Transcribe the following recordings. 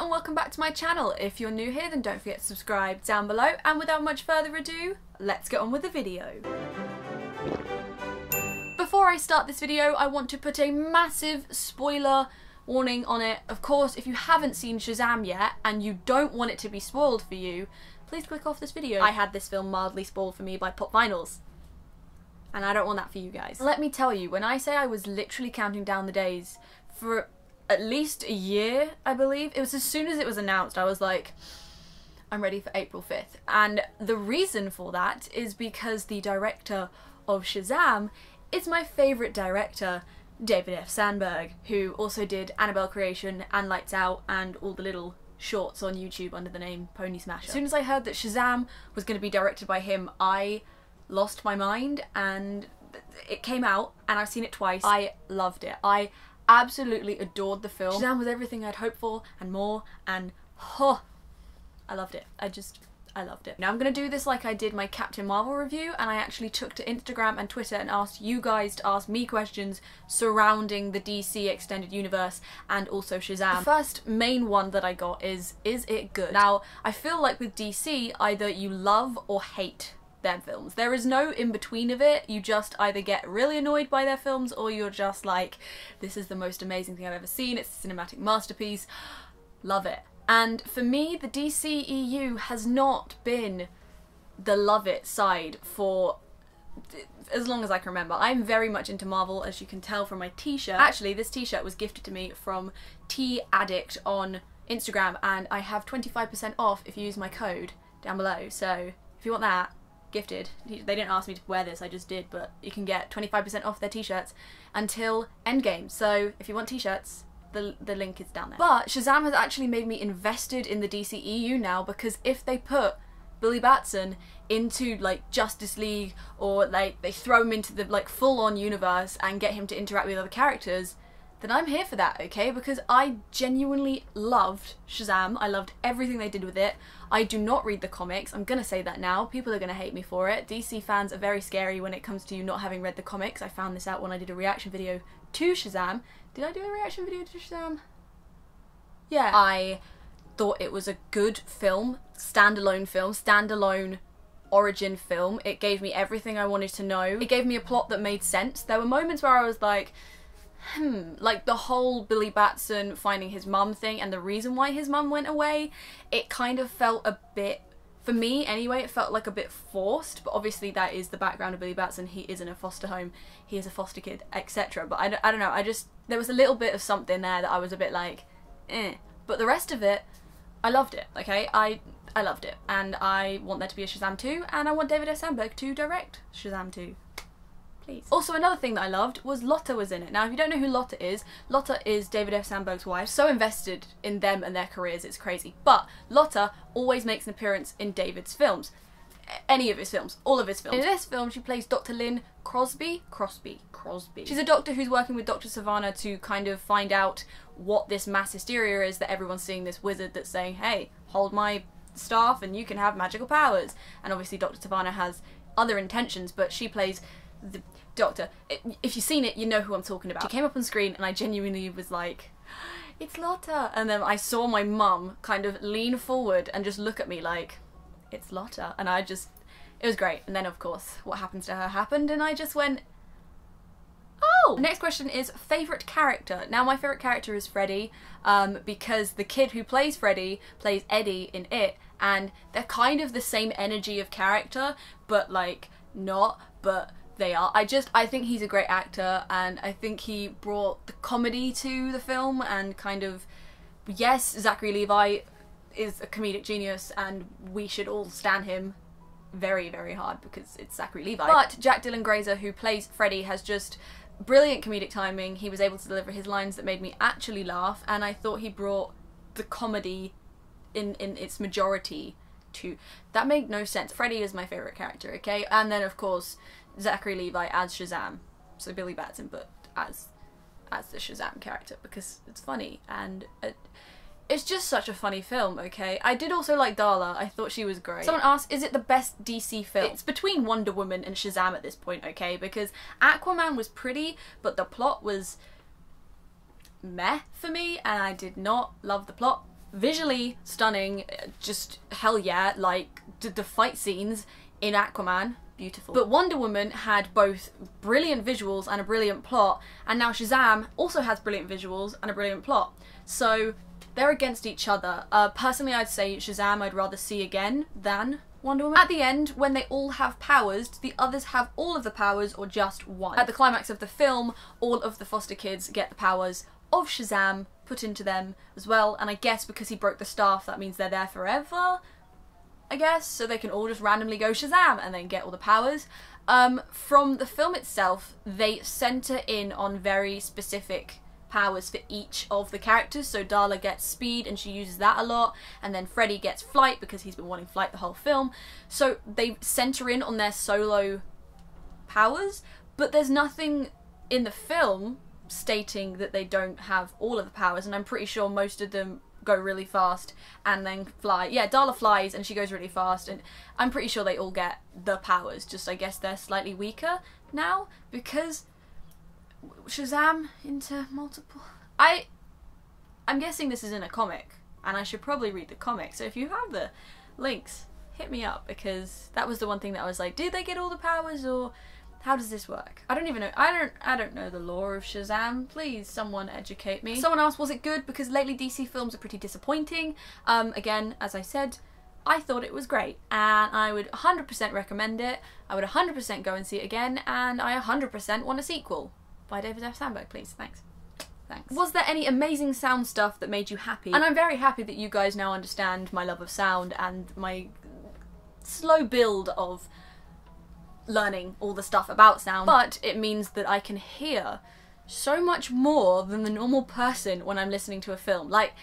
and welcome back to my channel. If you're new here, then don't forget to subscribe down below, and without much further ado, let's get on with the video. Before I start this video, I want to put a massive spoiler warning on it. Of course, if you haven't seen Shazam yet and you don't want it to be spoiled for you, please click off this video. I had this film mildly spoiled for me by Pop Vinyls, and I don't want that for you guys. Let me tell you, when I say I was literally counting down the days for at least a year, I believe. It was as soon as it was announced, I was like, I'm ready for April 5th. And the reason for that is because the director of Shazam is my favourite director, David F. Sandberg, who also did Annabelle Creation and Lights Out and all the little shorts on YouTube under the name Pony Smasher. As soon as I heard that Shazam was going to be directed by him, I lost my mind, and it came out and I've seen it twice. I loved it. I absolutely adored the film. Shazam was everything I'd hoped for and more, and I loved it. I loved it. Now I'm going to do this like I did my Captain Marvel review, and I actually took to Instagram and Twitter and asked you guys to ask me questions surrounding the DC Extended Universe and also Shazam. The first main one that I got is it good? Now, I feel like with DC, either you love or hate their films. There is no in-between of it. You just either get really annoyed by their films, or you're just like, this is the most amazing thing I've ever seen, it's a cinematic masterpiece, love it. And for me, the DCEU has not been the love it side for as long as I can remember. I'm very much into Marvel, as you can tell from my t-shirt. Actually, this t-shirt was gifted to me from Tea Addict on Instagram, and I have 25% off if you use my code down below, so if you want that, gifted. They didn't ask me to wear this, I just did, but you can get 25% off their t-shirts until Endgame, so if you want t-shirts, the link is down there. But Shazam has actually made me invested in the DCEU now, because if they put Billy Batson into like Justice League, or like they throw him into the like full-on universe and get him to interact with other characters, then I'm here for that, okay? Because I genuinely loved Shazam. I loved everything they did with it. I do not read the comics. I'm gonna say that now. People are gonna hate me for it. DC fans are very scary when it comes to you not having read the comics. I found this out when I did a reaction video to Shazam. Did I do a reaction video to Shazam? Yeah. I thought it was a good film, standalone origin film. It gave me everything I wanted to know. It gave me a plot that made sense. There were moments where I was like, like the whole Billy Batson finding his mum thing and the reason why his mum went away, it kind of felt a bit, for me anyway, it felt like a bit forced, but obviously that is the background of Billy Batson. He is in a foster home, he is a foster kid, etc. But I don't know, there was a little bit of something there that I was a bit like, eh. But the rest of it, I loved it, okay? I loved it, and I want there to be a Shazam 2, and I want David F. Sandberg to direct Shazam 2. Please. Also, another thing that I loved was Lotta was in it. Now, if you don't know who Lotta is David F. Sandberg's wife. So invested in them and their careers, it's crazy. But Lotta always makes an appearance in David's films. Any of his films. All of his films. In this film, she plays Dr. Lynn Crosby. She's a doctor who's working with Dr. Savannah to kind of find out what this mass hysteria is that everyone's seeing this wizard that's saying, hey, hold my staff and you can have magical powers. And obviously Dr. Savannah has other intentions, but she plays the doctor. If you've seen it, you know who I'm talking about. She came up on screen and I genuinely was like, it's Lotta. And then I saw my mum kind of lean forward and just look at me like, it's Lotta. And it was great. And then of course what happens to her happened, and I just went, oh! The next question is favourite character. Now, my favourite character is Freddy, because the kid who plays Freddy plays Eddie in It, and they're kind of the same energy of character, but like not, but they are. I think he's a great actor, and I think he brought the comedy to the film, and kind of, yes, Zachary Levi is a comedic genius and we should all stan him very, very hard because it's Zachary Levi. But Jack Dylan Grazer, who plays Freddy, has just brilliant comedic timing. He was able to deliver his lines that made me actually laugh, and I thought he brought the comedy in its majority to... That made no sense. Freddy is my favourite character, okay? And then of course Zachary Levi as Shazam, so Billy Batson, but as the Shazam character, because it's funny, and it's just such a funny film, okay? I did also like Darla. I thought she was great. Someone asked, is it the best DC film? It's between Wonder Woman and Shazam at this point, okay? Because Aquaman was pretty, but the plot was meh for me, and I did not love the plot. visually stunning, just hell yeah, like the fight scenes in Aquaman, beautiful. But Wonder Woman had both brilliant visuals and a brilliant plot, and now Shazam also has brilliant visuals and a brilliant plot. So they're against each other. Personally, I'd say Shazam I'd rather see again than Wonder Woman. At the end, when they all have powers, do the others have all of the powers or just one? At the climax of the film, all of the foster kids get the powers of Shazam put into them as well, and I guess because he broke the staff, that means they're there forever, I guess, so they can all just randomly go Shazam and then get all the powers. From the film itself, they centre in on very specific powers for each of the characters. So Darla gets speed and she uses that a lot, and then Freddy gets flight because he's been wanting flight the whole film. So they centre in on their solo powers, but there's nothing in the film stating that they don't have all of the powers, and I'm pretty sure most of them go really fast and then fly. Yeah, Darla flies and she goes really fast, and I'm pretty sure they all get the powers, just I guess they're slightly weaker now because Shazam into multiple... I'm guessing this is in a comic, and I should probably read the comic, so if you have the links, hit me up, because that was the one thing that I was like, did they get all the powers, or how does this work? I don't even know. I don't know the lore of Shazam. Please, someone educate me. Someone asked, was it good? Because lately DC films are pretty disappointing. Again, as I said, I thought it was great, and I would 100% recommend it. I would 100% go and see it again, and I 100% want a sequel. By David F. Sandberg, please. Thanks. Thanks. Was there any amazing sound stuff that made you happy? And I'm very happy that you guys now understand my love of sound and my slow build of learning all the stuff about sound, but it means that I can hear so much more than the normal person when I'm listening to a film. Like,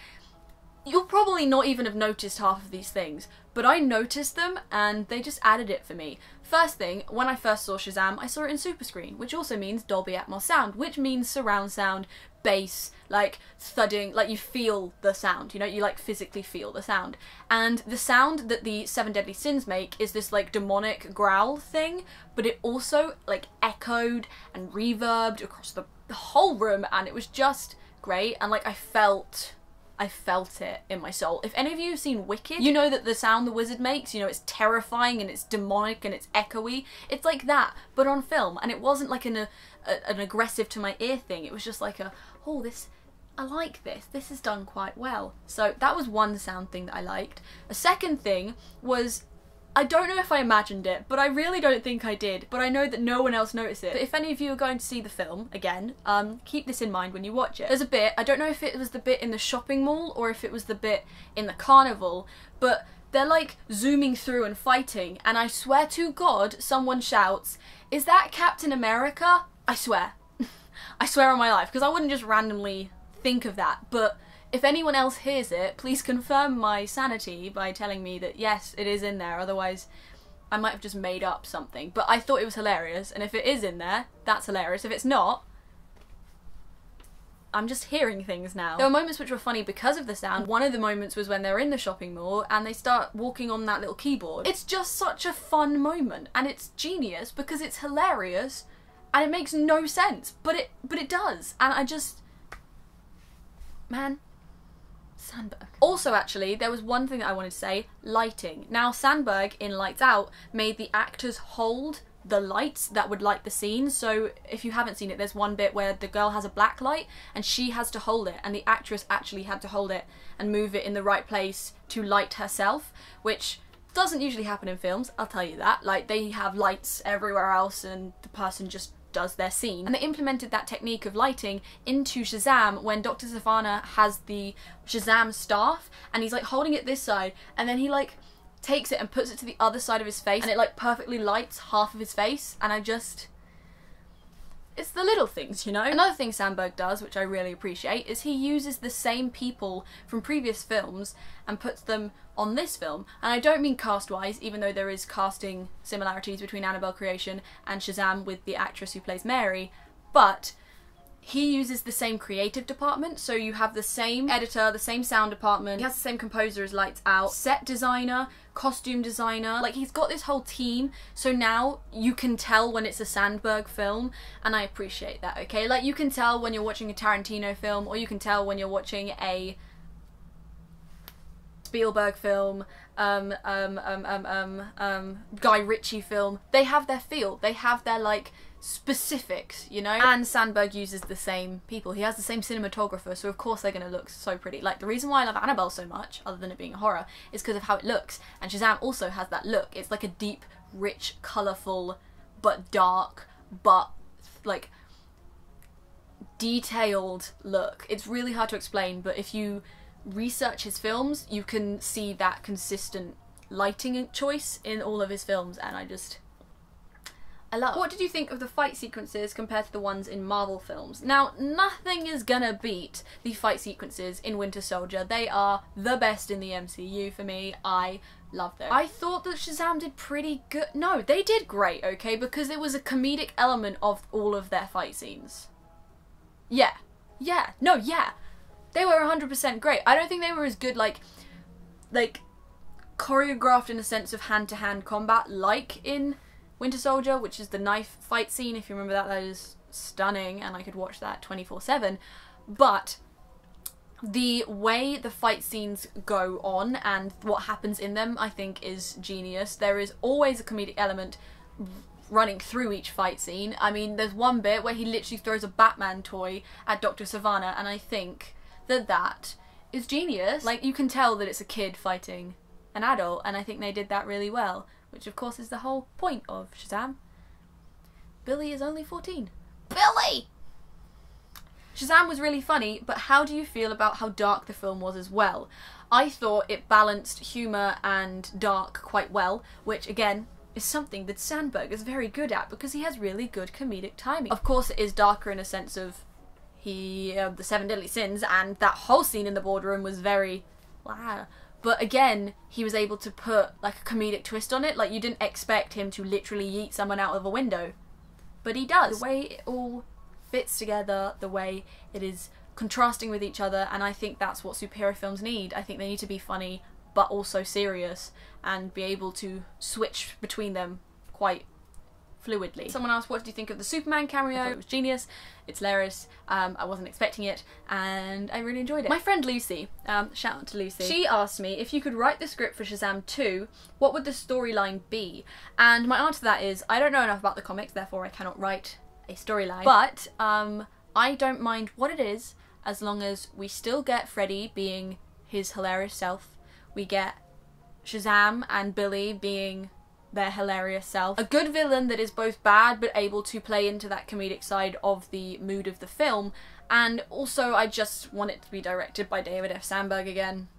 you'll probably not even have noticed half of these things, but I noticed them and they just added it for me. First thing, when I first saw Shazam, I saw it in super screen, which also means Dolby Atmos sound, which means surround sound, bass, like thudding, like you feel the sound, you know, you like physically feel the sound. And the sound that the 7 Deadly Sins make is this like demonic growl thing, but it also like echoed and reverbed across the whole room, and it was just great, and like I felt it in my soul. If any of you have seen Wicked, you know that the sound the wizard makes, you know, it's terrifying and it's demonic and it's echoey. It's like that, but on film, and it wasn't like an aggressive to my ear thing. It was just like oh, I like this. This is done quite well. So that was one sound thing that I liked. A second thing was, I don't know if I imagined it, but I really don't think I did, but I know that no one else noticed it. But if any of you are going to see the film, again, keep this in mind when you watch it. There's a bit, I don't know if it was the bit in the shopping mall or if it was the bit in the carnival, but they're like zooming through and fighting, and I swear to God, someone shouts, "Is that Captain America?" I swear. I swear on my life, because I wouldn't just randomly think of that, but if anyone else hears it, please confirm my sanity by telling me that yes, it is in there, otherwise I might have just made up something. But I thought it was hilarious, and if it is in there, that's hilarious. If it's not, I'm just hearing things now. There were moments which were funny because of the sound. One of the moments was when they're in the shopping mall and they start walking on that little keyboard. It's just such a fun moment, and it's genius because it's hilarious and it makes no sense, but it does, and I just, man, Sandberg. Also, actually, there was one thing that I wanted to say, lighting. Now, Sandberg in Lights Out made the actors hold the lights that would light the scene, so if you haven't seen it, there's one bit where the girl has a black light and she has to hold it, and the actress actually had to hold it and move it in the right place to light herself, which doesn't usually happen in films, I'll tell you that. Like, they have lights everywhere else and the person just does their scene. And they implemented that technique of lighting into Shazam when Dr. Sivana has the Shazam staff and he's like holding it this side, and then he like takes it and puts it to the other side of his face, and it like perfectly lights half of his face, and it's the little things, you know? Another thing Sandberg does, which I really appreciate, is he uses the same people from previous films and puts them on this film. And I don't mean cast-wise, even though there is casting similarities between Annabelle Creation and Shazam with the actress who plays Mary, but he uses the same creative department, so you have the same editor, the same sound department, he has the same composer as Lights Out, set designer, costume designer, like he's got this whole team, so now you can tell when it's a Sandberg film, and I appreciate that, okay? Like, you can tell when you're watching a Tarantino film, or you can tell when you're watching a Spielberg film, Guy Ritchie film. They have their feel. They have their, like, specifics, you know? And Sandberg uses the same people. He has the same cinematographer, so of course they're gonna look so pretty. Like, the reason why I love Annabelle so much, other than it being a horror, is because of how it looks. And Shazam also has that look. It's like a deep, rich, colourful, but dark, but, like, detailed look. It's really hard to explain, but if you research his films, you can see that consistent lighting choice in all of his films, and I love. What did you think of the fight sequences compared to the ones in Marvel films? Now, nothing is gonna beat the fight sequences in Winter Soldier. They are the best in the MCU for me. I love them. I thought that Shazam did pretty good. No, they did great, okay, because there was a comedic element of all of their fight scenes. Yeah. They were 100% great. I don't think they were as good, like choreographed in a sense of hand-to-hand combat, like in Winter Soldier, which is the knife fight scene. If you remember that, that is stunning, and I could watch that 24/7. But the way the fight scenes go on and what happens in them, I think, is genius. There is always a comedic element running through each fight scene. I mean, there's one bit where he literally throws a Batman toy at Dr. Savannah, and I think that is genius. Like, you can tell that it's a kid fighting an adult, and I think they did that really well, which of course is the whole point of Shazam. Billy is only 14. Billy! Shazam was really funny, but how do you feel about how dark the film was as well? I thought it balanced humour and dark quite well, which again is something that Sandberg is very good at because he has really good comedic timing. Of course it is darker in a sense of the 7 deadly sins, and that whole scene in the boardroom was very wow. But again, he was able to put like a comedic twist on it. Like, you didn't expect him to literally yeet someone out of a window, but he does. The way it all fits together, the way it is contrasting with each other, and I think that's what superhero films need. I think they need to be funny but also serious and be able to switch between them quite fluidly. Someone asked, what did you think of the Superman cameo? I thought it was genius. It's hilarious. I wasn't expecting it, and I really enjoyed it. My friend Lucy, shout out to Lucy, she asked me if you could write the script for Shazam 2, what would the storyline be? And my answer to that is, I don't know enough about the comics, therefore I cannot write a storyline. But I don't mind what it is, as long as we still get Freddy being his hilarious self. We get Shazam and Billy being their hilarious self. A good villain that is both bad but able to play into that comedic side of the mood of the film. And also, I just want it to be directed by David F. Sandberg again.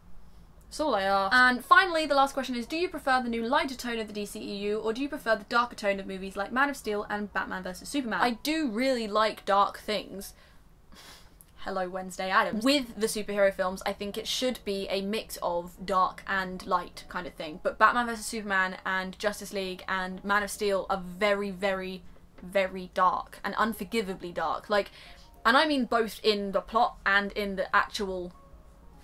That's all I ask. And finally, the last question is, do you prefer the new lighter tone of the DCEU, or do you prefer the darker tone of movies like Man of Steel and Batman vs Superman? I do really like dark things. Hello, Wednesday Addams. With the superhero films, I think it should be a mix of dark and light kind of thing. But Batman vs Superman and Justice League and Man of Steel are very, very, very dark and unforgivably dark. Like, and I mean both in the plot and in the actual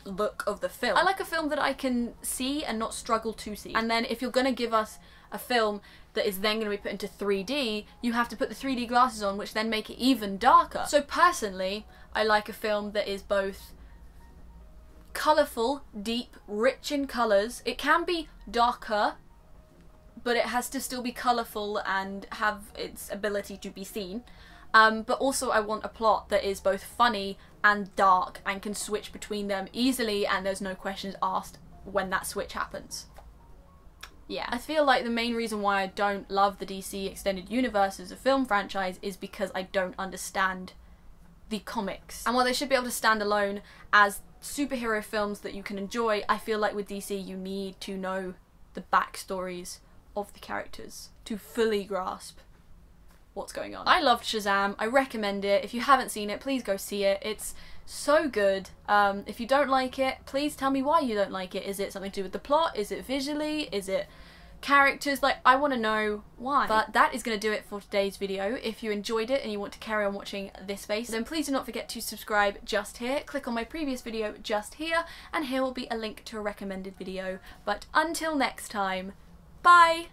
look of the film. I like a film that I can see and not struggle to see. And then if you're gonna give us a film that is then going to be put into 3D, you have to put the 3D glasses on, which then make it even darker. So personally, I like a film that is both colourful, deep, rich in colours. It can be darker, but it has to still be colourful and have its ability to be seen. But also I want a plot that is both funny and dark and can switch between them easily, and there's no questions asked when that switch happens. Yeah, I feel like the main reason why I don't love the DC Extended Universe as a film franchise is because I don't understand the comics. And while they should be able to stand alone as superhero films that you can enjoy, I feel like with DC you need to know the backstories of the characters to fully grasp what's going on. I loved Shazam. I recommend it. If you haven't seen it, please go see it. It's so good. If you don't like it, please tell me why you don't like it. Is it something to do with the plot? Is it visually? Is it characters? Like, I want to know why. But that is going to do it for today's video. If you enjoyed it and you want to carry on watching this face, then please do not forget to subscribe just here. Click on my previous video just here, and here will be a link to a recommended video. But until next time, bye!